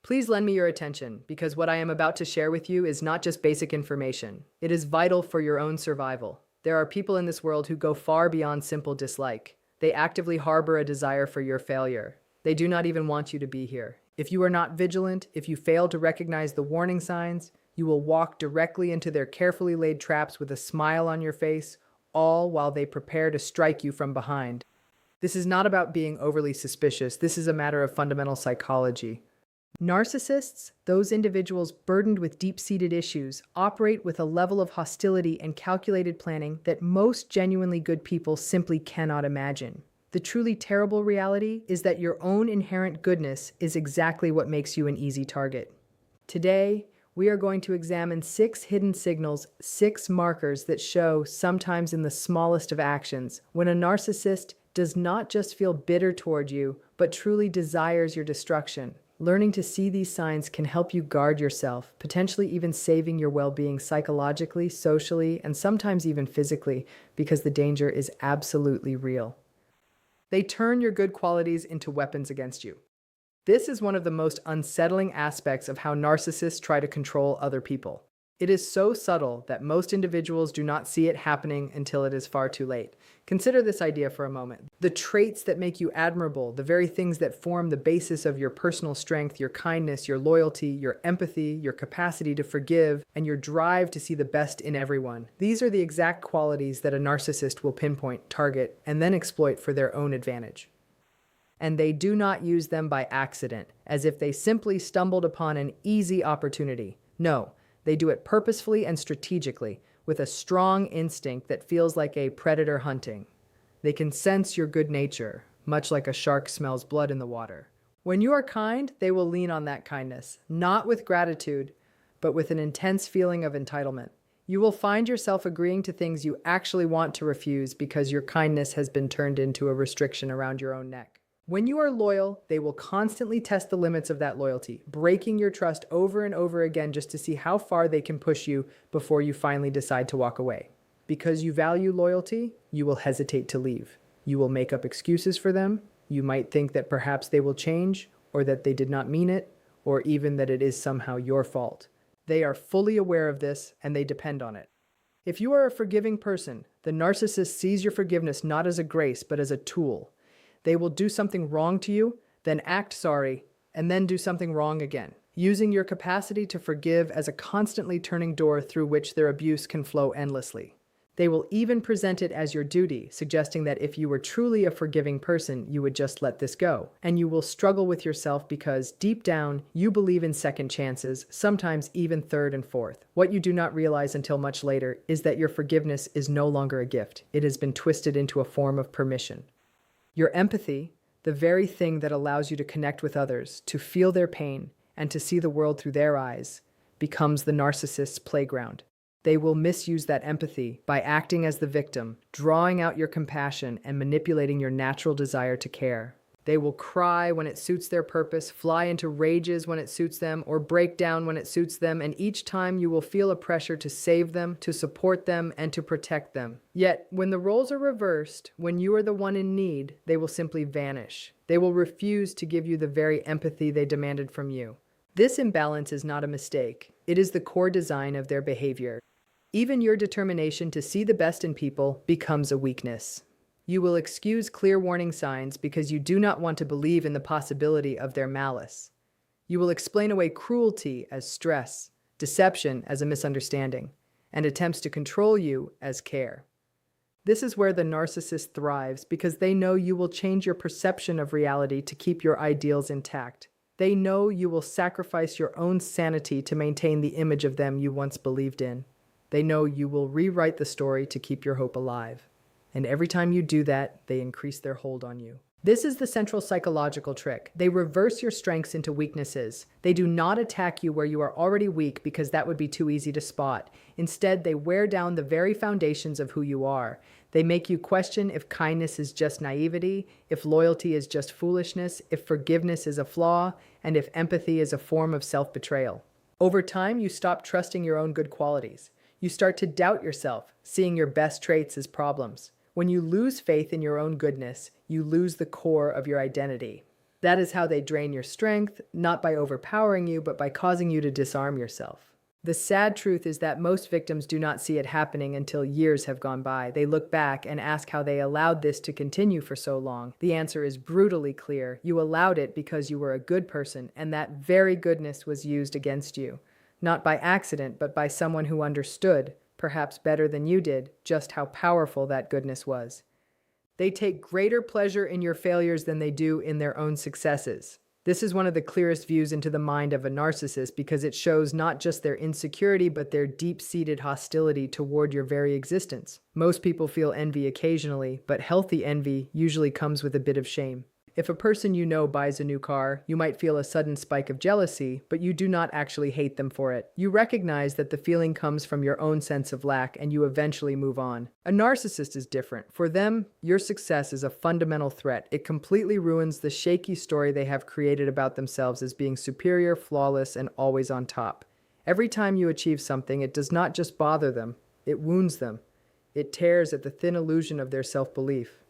Please lend me your attention, because what I am about to share with you is not just basic information. It is vital for your own survival. There are people in this world who go far beyond simple dislike. They actively harbor a desire for your failure. They do not even want you to be here. If you are not vigilant, if you fail to recognize the warning signs, you will walk directly into their carefully laid traps with a smile on your face, all while they prepare to strike you from behind. This is not about being overly suspicious. This is a matter of fundamental psychology. Narcissists, those individuals burdened with deep-seated issues, operate with a level of hostility and calculated planning that most genuinely good people simply cannot imagine. The truly terrible reality is that your own inherent goodness is exactly what makes you an easy target. Today, we are going to examine 6 hidden signals, 6 markers that show, sometimes in the smallest of actions, when a narcissist does not just feel bitter toward you, but truly desires your destruction. Learning to see these signs can help you guard yourself, potentially even saving your well-being psychologically, socially, and sometimes even physically, because the danger is absolutely real. They turn your good qualities into weapons against you. This is one of the most unsettling aspects of how narcissists try to control other people. It is so subtle that most individuals do not see it happening until it is far too late. Consider this idea for a moment. The traits that make you admirable, the very things that form the basis of your personal strength, your kindness, your loyalty, your empathy, your capacity to forgive, and your drive to see the best in everyone. These are the exact qualities that a narcissist will pinpoint, target, and then exploit for their own advantage. And they do not use them by accident, as if they simply stumbled upon an easy opportunity. No. They do it purposefully and strategically, with a strong instinct that feels like a predator hunting. They can sense your good nature, much like a shark smells blood in the water. When you are kind, they will lean on that kindness, not with gratitude, but with an intense feeling of entitlement. You will find yourself agreeing to things you actually want to refuse because your kindness has been turned into a restriction around your own neck. When you are loyal, they will constantly test the limits of that loyalty, breaking your trust over and over again just to see how far they can push you before you finally decide to walk away. Because you value loyalty, you will hesitate to leave. You will make up excuses for them. You might think that perhaps they will change, or that they did not mean it, or even that it is somehow your fault. They are fully aware of this, and they depend on it. If you are a forgiving person, the narcissist sees your forgiveness not as a grace, but as a tool. They will do something wrong to you, then act sorry, and then do something wrong again, using your capacity to forgive as a constantly turning door through which their abuse can flow endlessly. They will even present it as your duty, suggesting that if you were truly a forgiving person, you would just let this go. And you will struggle with yourself because, deep down, you believe in second chances, sometimes even third and fourth. What you do not realize until much later is that your forgiveness is no longer a gift. It has been twisted into a form of permission. Your empathy, the very thing that allows you to connect with others, to feel their pain, and to see the world through their eyes, becomes the narcissist's playground. They will misuse that empathy by acting as the victim, drawing out your compassion and manipulating your natural desire to care. They will cry when it suits their purpose, fly into rages when it suits them, or break down when it suits them, and each time you will feel a pressure to save them, to support them, and to protect them. Yet, when the roles are reversed, when you are the one in need, they will simply vanish. They will refuse to give you the very empathy they demanded from you. This imbalance is not a mistake. It is the core design of their behavior. Even your determination to see the best in people becomes a weakness. You will excuse clear warning signs because you do not want to believe in the possibility of their malice. You will explain away cruelty as stress, deception as a misunderstanding, and attempts to control you as care. This is where the narcissist thrives because they know you will change your perception of reality to keep your ideals intact. They know you will sacrifice your own sanity to maintain the image of them you once believed in. They know you will rewrite the story to keep your hope alive. And every time you do that, they increase their hold on you. This is the central psychological trick. They reverse your strengths into weaknesses. They do not attack you where you are already weak because that would be too easy to spot. Instead, they wear down the very foundations of who you are. They make you question if kindness is just naivety, if loyalty is just foolishness, if forgiveness is a flaw, and if empathy is a form of self-betrayal. Over time, you stop trusting your own good qualities. You start to doubt yourself, seeing your best traits as problems. When you lose faith in your own goodness, you lose the core of your identity. That is how they drain your strength, not by overpowering you, but by causing you to disarm yourself. The sad truth is that most victims do not see it happening until years have gone by. They look back and ask how they allowed this to continue for so long. The answer is brutally clear. You allowed it because you were a good person, and that very goodness was used against you. Not by accident, but by someone who understood, perhaps better than you did, just how powerful that goodness was. They take greater pleasure in your failures than they do in their own successes. This is one of the clearest views into the mind of a narcissist because it shows not just their insecurity, but their deep-seated hostility toward your very existence. Most people feel envy occasionally, but healthy envy usually comes with a bit of shame. If a person you know buys a new car, you might feel a sudden spike of jealousy, but you do not actually hate them for it. You recognize that the feeling comes from your own sense of lack, and you eventually move on. A narcissist is different. For them, your success is a fundamental threat. It completely ruins the shaky story they have created about themselves as being superior, flawless, and always on top. Every time you achieve something, it does not just bother them, it wounds them. It tears at the thin illusion of their self-belief.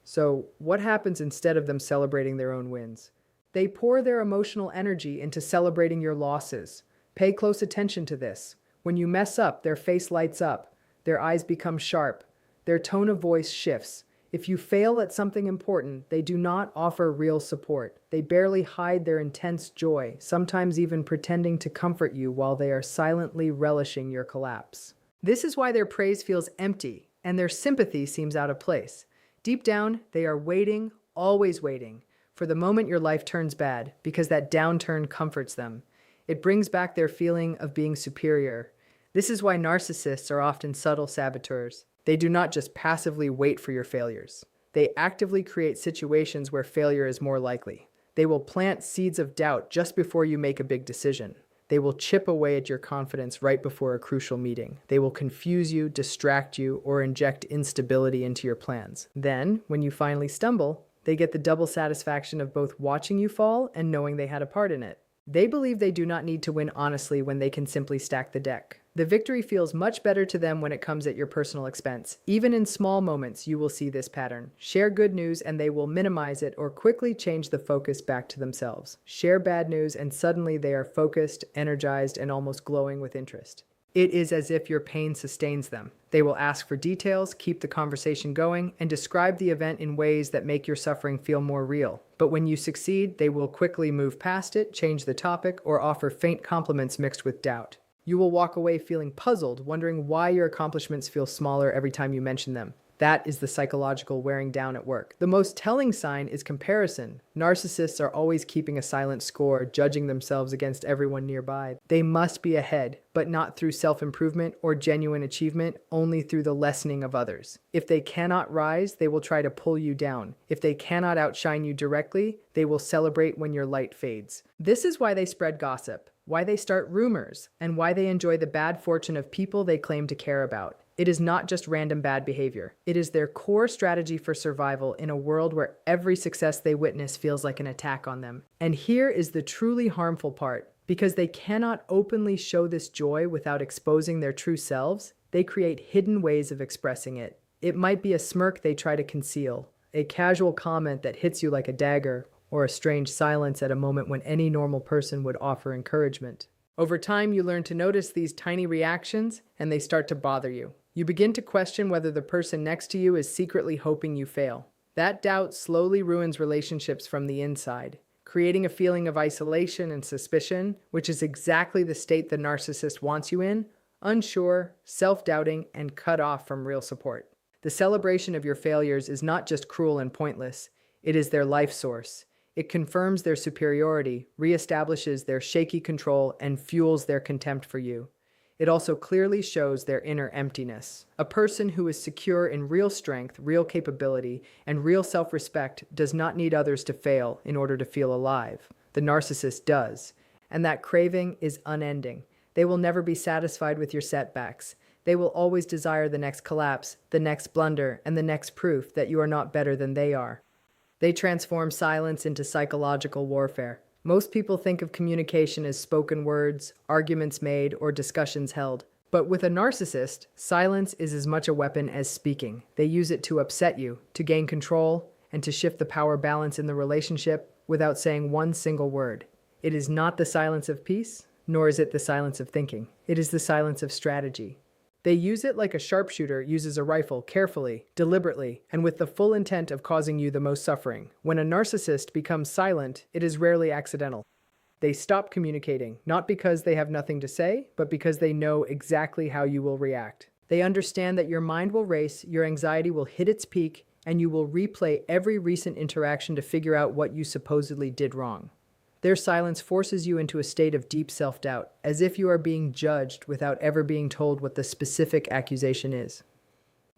So, what happens instead of them celebrating their own wins? They pour their emotional energy into celebrating your losses. Pay close attention to this. When you mess up, their face lights up, their eyes become sharp, their tone of voice shifts. If you fail at something important, they do not offer real support. They barely hide their intense joy, sometimes even pretending to comfort you while they are silently relishing your collapse. This is why their praise feels empty, and their sympathy seems out of place. Deep down, they are waiting, always waiting, for the moment your life turns bad, because that downturn comforts them. It brings back their feeling of being superior. This is why narcissists are often subtle saboteurs. They do not just passively wait for your failures. They actively create situations where failure is more likely. They will plant seeds of doubt just before you make a big decision. They will chip away at your confidence right before a crucial meeting. They will confuse you, distract you, or inject instability into your plans. Then, when you finally stumble, they get the double satisfaction of both watching you fall and knowing they had a part in it. They believe they do not need to win honestly when they can simply stack the deck. The victory feels much better to them when it comes at your personal expense. Even in small moments, you will see this pattern. Share good news and they will minimize it or quickly change the focus back to themselves. Share bad news and suddenly they are focused, energized, and almost glowing with interest. It is as if your pain sustains them. They will ask for details, keep the conversation going, and describe the event in ways that make your suffering feel more real. But when you succeed, they will quickly move past it, change the topic, or offer faint compliments mixed with doubt. You will walk away feeling puzzled, wondering why your accomplishments feel smaller every time you mention them. That is the psychological wearing down at work. The most telling sign is comparison. Narcissists are always keeping a silent score, judging themselves against everyone nearby. They must be ahead, but not through self-improvement or genuine achievement, only through the lessening of others. If they cannot rise, they will try to pull you down. If they cannot outshine you directly, they will celebrate when your light fades. This is why they spread gossip, why they start rumors, and why they enjoy the bad fortune of people they claim to care about. It is not just random bad behavior. It is their core strategy for survival in a world where every success they witness feels like an attack on them. And here is the truly harmful part. Because they cannot openly show this joy without exposing their true selves, they create hidden ways of expressing it. It might be a smirk they try to conceal, a casual comment that hits you like a dagger, or a strange silence at a moment when any normal person would offer encouragement. Over time, you learn to notice these tiny reactions, and they start to bother you. You begin to question whether the person next to you is secretly hoping you fail. That doubt slowly ruins relationships from the inside, creating a feeling of isolation and suspicion, which is exactly the state the narcissist wants you in, unsure, self-doubting, and cut off from real support. The celebration of your failures is not just cruel and pointless, it is their life source. It confirms their superiority, reestablishes their shaky control, and fuels their contempt for you. It also clearly shows their inner emptiness. A person who is secure in real strength, real capability, and real self-respect does not need others to fail in order to feel alive. The narcissist does, and that craving is unending. They will never be satisfied with your setbacks. They will always desire the next collapse, the next blunder, and the next proof that you are not better than they are. They transform silence into psychological warfare. Most people think of communication as spoken words, arguments made, or discussions held. But with a narcissist, silence is as much a weapon as speaking. They use it to upset you, to gain control, and to shift the power balance in the relationship, without saying one single word. It is not the silence of peace, nor is it the silence of thinking. It is the silence of strategy. They use it like a sharpshooter uses a rifle, carefully, deliberately, and with the full intent of causing you the most suffering. When a narcissist becomes silent, it is rarely accidental. They stop communicating, not because they have nothing to say, but because they know exactly how you will react. They understand that your mind will race, your anxiety will hit its peak, and you will replay every recent interaction to figure out what you supposedly did wrong. Their silence forces you into a state of deep self-doubt, as if you are being judged without ever being told what the specific accusation is.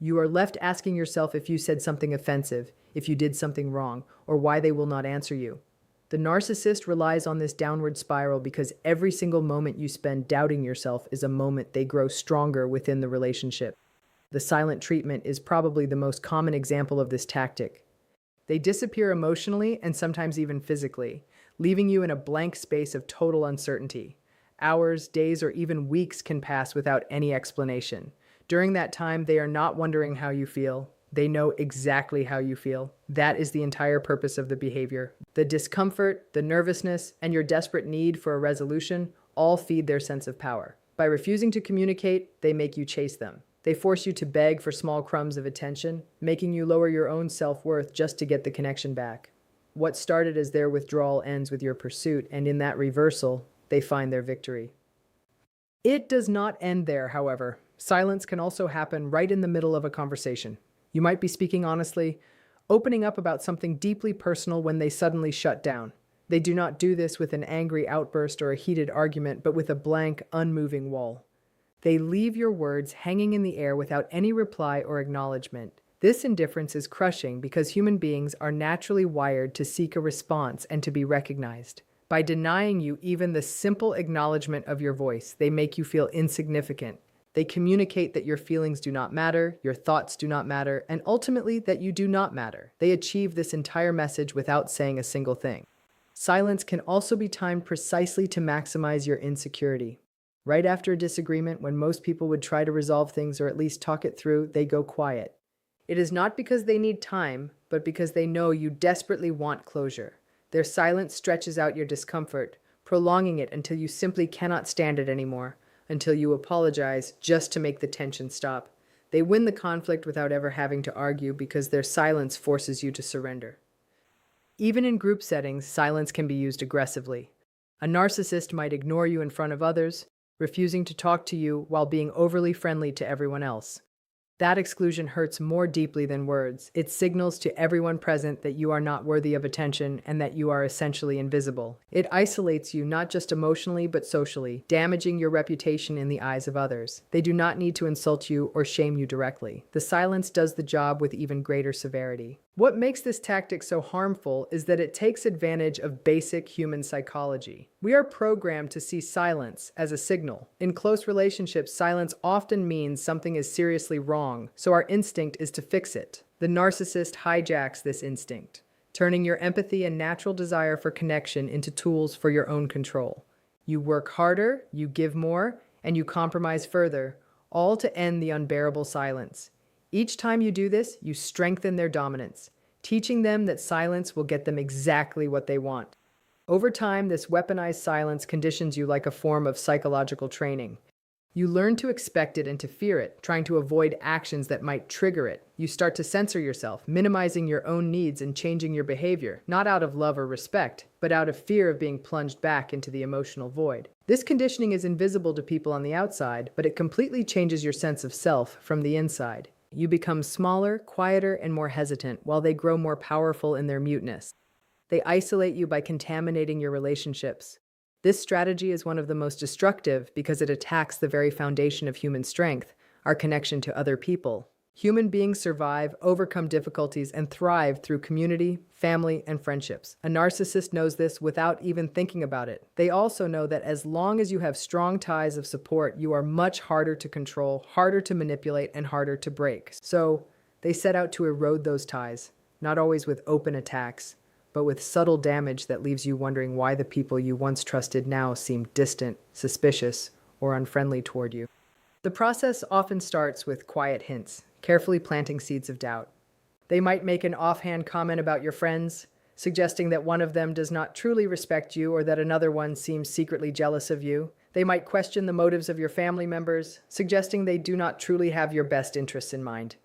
You are left asking yourself if you said something offensive, if you did something wrong, or why they will not answer you. The narcissist relies on this downward spiral because every single moment you spend doubting yourself is a moment they grow stronger within the relationship. The silent treatment is probably the most common example of this tactic. They disappear emotionally and sometimes even physically, leaving you in a blank space of total uncertainty. Hours, days, or even weeks can pass without any explanation. During that time, they are not wondering how you feel. They know exactly how you feel. That is the entire purpose of the behavior. The discomfort, the nervousness, and your desperate need for a resolution all feed their sense of power. By refusing to communicate, they make you chase them. They force you to beg for small crumbs of attention, making you lower your own self-worth just to get the connection back. What started as their withdrawal ends with your pursuit, and in that reversal, they find their victory. It does not end there, however. Silence can also happen right in the middle of a conversation. You might be speaking honestly, opening up about something deeply personal when they suddenly shut down. They do not do this with an angry outburst or a heated argument, but with a blank, unmoving wall. They leave your words hanging in the air without any reply or acknowledgement. This indifference is crushing because human beings are naturally wired to seek a response and to be recognized. By denying you even the simple acknowledgement of your voice, they make you feel insignificant. They communicate that your feelings do not matter, your thoughts do not matter, and ultimately that you do not matter. They achieve this entire message without saying a single thing. Silence can also be timed precisely to maximize your insecurity. Right after a disagreement, when most people would try to resolve things or at least talk it through, they go quiet. It is not because they need time, but because they know you desperately want closure. Their silence stretches out your discomfort, prolonging it until you simply cannot stand it anymore, until you apologize just to make the tension stop. They win the conflict without ever having to argue because their silence forces you to surrender. Even in group settings, silence can be used aggressively. A narcissist might ignore you in front of others, refusing to talk to you while being overly friendly to everyone else. That exclusion hurts more deeply than words. It signals to everyone present that you are not worthy of attention and that you are essentially invisible. It isolates you not just emotionally but socially, damaging your reputation in the eyes of others. They do not need to insult you or shame you directly. The silence does the job with even greater severity. What makes this tactic so harmful is that it takes advantage of basic human psychology. We are programmed to see silence as a signal. In close relationships, silence often means something is seriously wrong, so our instinct is to fix it. The narcissist hijacks this instinct, turning your empathy and natural desire for connection into tools for your own control. You work harder, you give more, and you compromise further, all to end the unbearable silence. Each time you do this, you strengthen their dominance, teaching them that silence will get them exactly what they want. Over time, this weaponized silence conditions you like a form of psychological training. You learn to expect it and to fear it, trying to avoid actions that might trigger it. You start to censor yourself, minimizing your own needs and changing your behavior, not out of love or respect, but out of fear of being plunged back into the emotional void. This conditioning is invisible to people on the outside, but it completely changes your sense of self from the inside. You become smaller, quieter, and more hesitant, while they grow more powerful in their muteness. They isolate you by contaminating your relationships. This strategy is one of the most destructive because it attacks the very foundation of human strength, our connection to other people. Human beings survive, overcome difficulties, and thrive through community, family, and friendships. A narcissist knows this without even thinking about it. They also know that as long as you have strong ties of support, you are much harder to control, harder to manipulate, and harder to break. So they set out to erode those ties, not always with open attacks, but with subtle damage that leaves you wondering why the people you once trusted now seem distant, suspicious, or unfriendly toward you. The process often starts with quiet hints, carefully planting seeds of doubt. They might make an offhand comment about your friends, suggesting that one of them does not truly respect you or that another one seems secretly jealous of you. They might question the motives of your family members, suggesting they do not truly have your best interests in mind.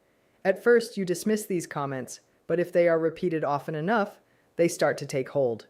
At first, you dismiss these comments, but if they are repeated often enough, they start to take hold.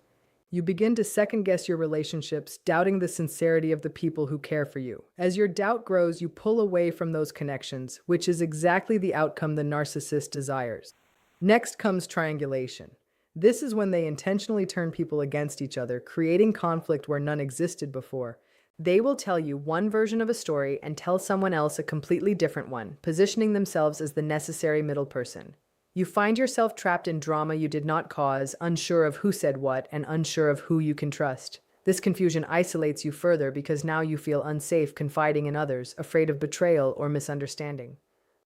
You begin to second-guess your relationships, doubting the sincerity of the people who care for you. As your doubt grows, you pull away from those connections, which is exactly the outcome the narcissist desires. Next comes triangulation. This is when they intentionally turn people against each other, creating conflict where none existed before. They will tell you one version of a story and tell someone else a completely different one, positioning themselves as the necessary middle person. You find yourself trapped in drama you did not cause, unsure of who said what, and unsure of who you can trust. This confusion isolates you further because now you feel unsafe confiding in others, afraid of betrayal or misunderstanding.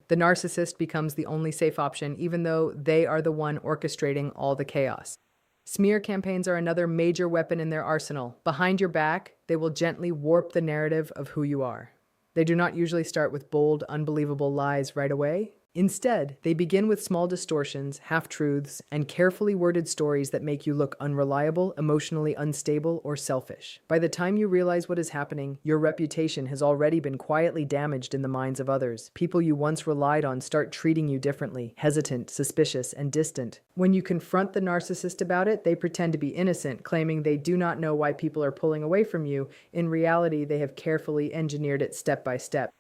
The narcissist becomes the only safe option, even though they are the one orchestrating all the chaos. Smear campaigns are another major weapon in their arsenal. Behind your back, they will gently warp the narrative of who you are. They do not usually start with bold, unbelievable lies right away. Instead, they begin with small distortions, half-truths, and carefully worded stories that make you look unreliable, emotionally unstable, or selfish. By the time you realize what is happening, your reputation has already been quietly damaged in the minds of others. People you once relied on start treating you differently, hesitant, suspicious, and distant. When you confront the narcissist about it, they pretend to be innocent, claiming they do not know why people are pulling away from you. In reality, they have carefully engineered it step by step.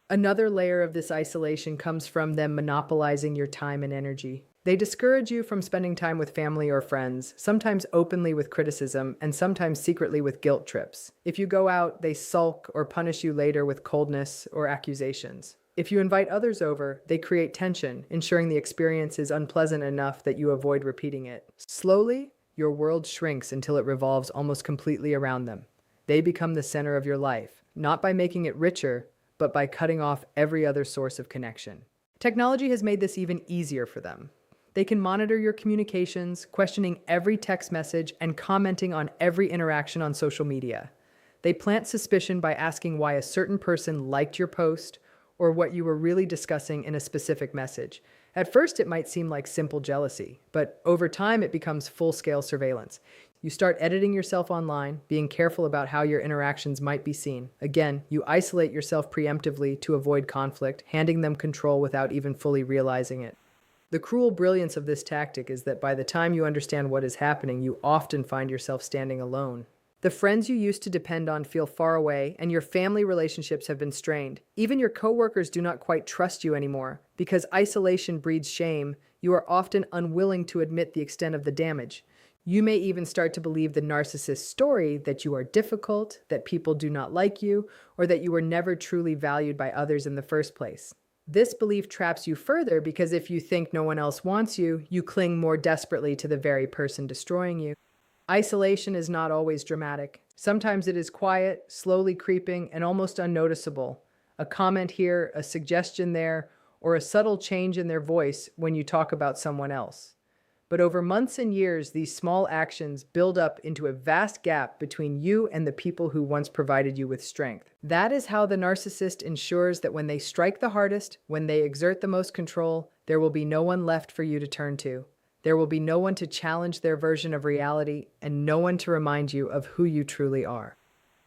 Another layer of this isolation comes from them monopolizing your time and energy. They discourage you from spending time with family or friends, sometimes openly with criticism, and sometimes secretly with guilt trips. If you go out, they sulk or punish you later with coldness or accusations. If you invite others over, they create tension, ensuring the experience is unpleasant enough that you avoid repeating it. Slowly, your world shrinks until it revolves almost completely around them. They become the center of your life, not by making it richer, but by cutting off every other source of connection. Technology has made this even easier for them. They can monitor your communications, questioning every text message and commenting on every interaction on social media. They plant suspicion by asking why a certain person liked your post or what you were really discussing in a specific message. At first, it might seem like simple jealousy, but over time, it becomes full-scale surveillance. You start editing yourself online, being careful about how your interactions might be seen. Again, you isolate yourself preemptively to avoid conflict, handing them control without even fully realizing it. The cruel brilliance of this tactic is that by the time you understand what is happening, you often find yourself standing alone. The friends you used to depend on feel far away, and your family relationships have been strained. Even your coworkers do not quite trust you anymore. Because isolation breeds shame, you are often unwilling to admit the extent of the damage. You may even start to believe the narcissist's story that you are difficult, that people do not like you, or that you were never truly valued by others in the first place. This belief traps you further because if you think no one else wants you, you cling more desperately to the very person destroying you. Isolation is not always dramatic. Sometimes it is quiet, slowly creeping, and almost unnoticeable. A comment here, a suggestion there, or a subtle change in their voice when you talk about someone else. But over months and years, these small actions build up into a vast gap between you and the people who once provided you with strength. That is how the narcissist ensures that when they strike the hardest, when they exert the most control, there will be no one left for you to turn to. There will be no one to challenge their version of reality and no one to remind you of who you truly are.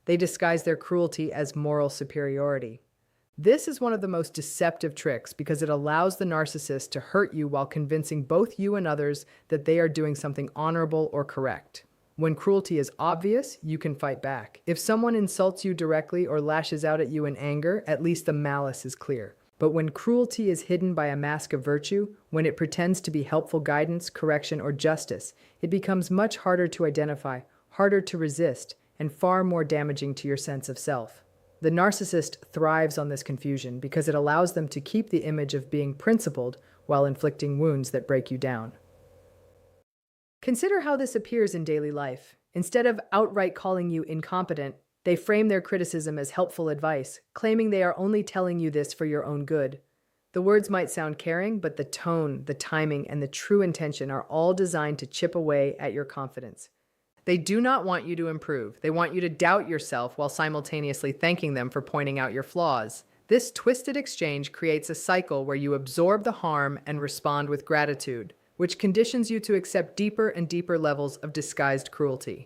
They disguise their cruelty as moral superiority. This is one of the most deceptive tricks because it allows the narcissist to hurt you while convincing both you and others that they are doing something honorable or correct. When cruelty is obvious, you can fight back. If someone insults you directly or lashes out at you in anger, at least the malice is clear. But when cruelty is hidden by a mask of virtue, when it pretends to be helpful guidance, correction, or justice, it becomes much harder to identify, harder to resist, and far more damaging to your sense of self. The narcissist thrives on this confusion because it allows them to keep the image of being principled while inflicting wounds that break you down. Consider how this appears in daily life. Instead of outright calling you incompetent, they frame their criticism as helpful advice, claiming they are only telling you this for your own good. The words might sound caring, but the tone, the timing, and the true intention are all designed to chip away at your confidence. They do not want you to improve. They want you to doubt yourself while simultaneously thanking them for pointing out your flaws. This twisted exchange creates a cycle where you absorb the harm and respond with gratitude. which conditions you to accept deeper and deeper levels of disguised cruelty.